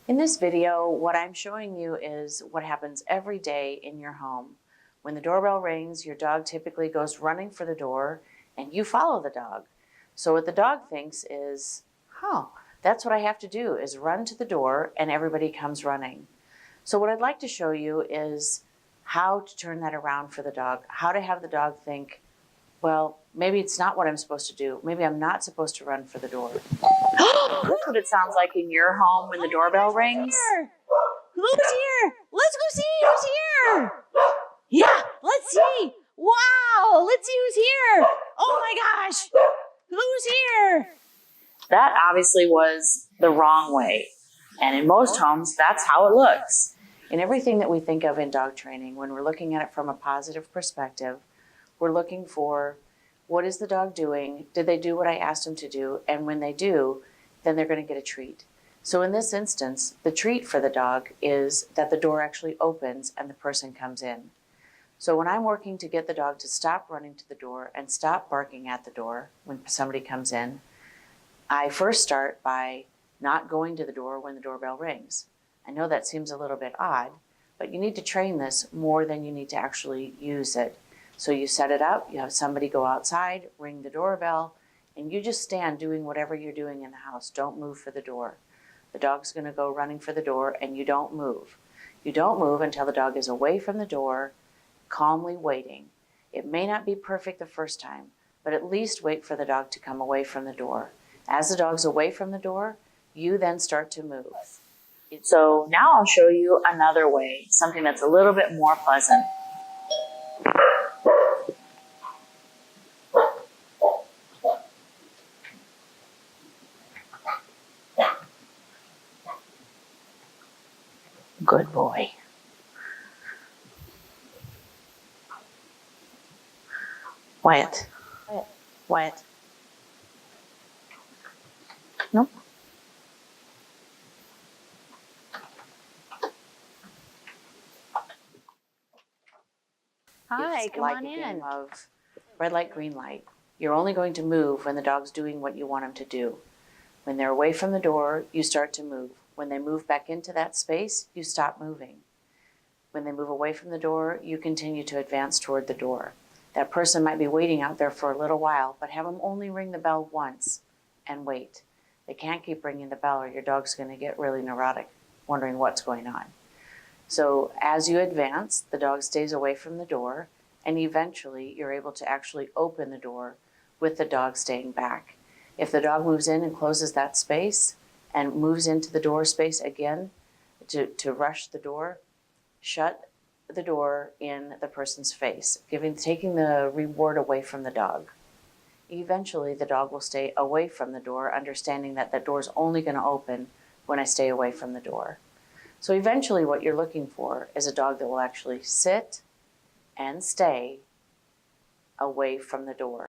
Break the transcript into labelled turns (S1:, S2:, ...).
S1: In this video, what I'm showing you is what happens every day in your home. When the doorbell rings, your dog typically goes running for the door and you follow the dog. So what the dog thinks is, that's what I have to do, is run to the door, and everybody comes running. So what I'd like to show you is how to turn that around for the dog, how to have the dog think, well, maybe it's not what I'm supposed to do. Maybe I'm not supposed to run for the door. That's what it sounds like in your home when the doorbell rings.
S2: Who's here? Let's go see who's here. Yeah, let's see. Wow, let's see who's here. Oh my gosh, who's here?
S1: That obviously was the wrong way. And in most homes, that's how it looks. In everything that we think of in dog training, when we're looking at it from a positive perspective, we're looking for, what is the dog doing? Did they do what I asked them to do? And when they do, then they're going to get a treat. So in this instance, the treat for the dog is that the door actually opens and the person comes in. So when I'm working to get the dog to stop running to the door and stop barking at the door when somebody comes in, I first start by not going to the door when the doorbell rings. I know that seems a little bit odd, but you need to train this more than you need to actually use it. So you set it up, you have somebody go outside, ring the doorbell, and you just stand doing whatever you're doing in the house. Don't move for the door. The dog's going to go running for the door, and you don't move. You don't move until the dog is away from the door, calmly waiting. It may not be perfect the first time, but at least wait for the dog to come away from the door. As the dog's away from the door, you then start to move. So now I'll show you another way, something that's a little bit more pleasant. Good boy. Wyatt. Wyatt. Nope.
S2: Hi, come
S1: like
S2: on
S1: a
S2: in.
S1: game of red light, green light. You're only going to move when the dog's doing what you want him to do. When they're away from the door, you start to move. When they move back into that space, you stop moving. When they move away from the door, you continue to advance toward the door. That person might be waiting out there for a little while, but have them only ring the bell once and wait. They can't keep ringing the bell or your dog's going to get really neurotic, wondering what's going on. So as you advance, the dog stays away from the door, and eventually you're able to actually open the door with the dog staying back. If the dog moves in and closes that space and moves into the door space again to rush the door, shut the door in the person's face, taking the reward away from the dog. Eventually, the dog will stay away from the door, understanding that that door is only going to open when I stay away from the door. So eventually what you're looking for is a dog that will actually sit and stay away from the door.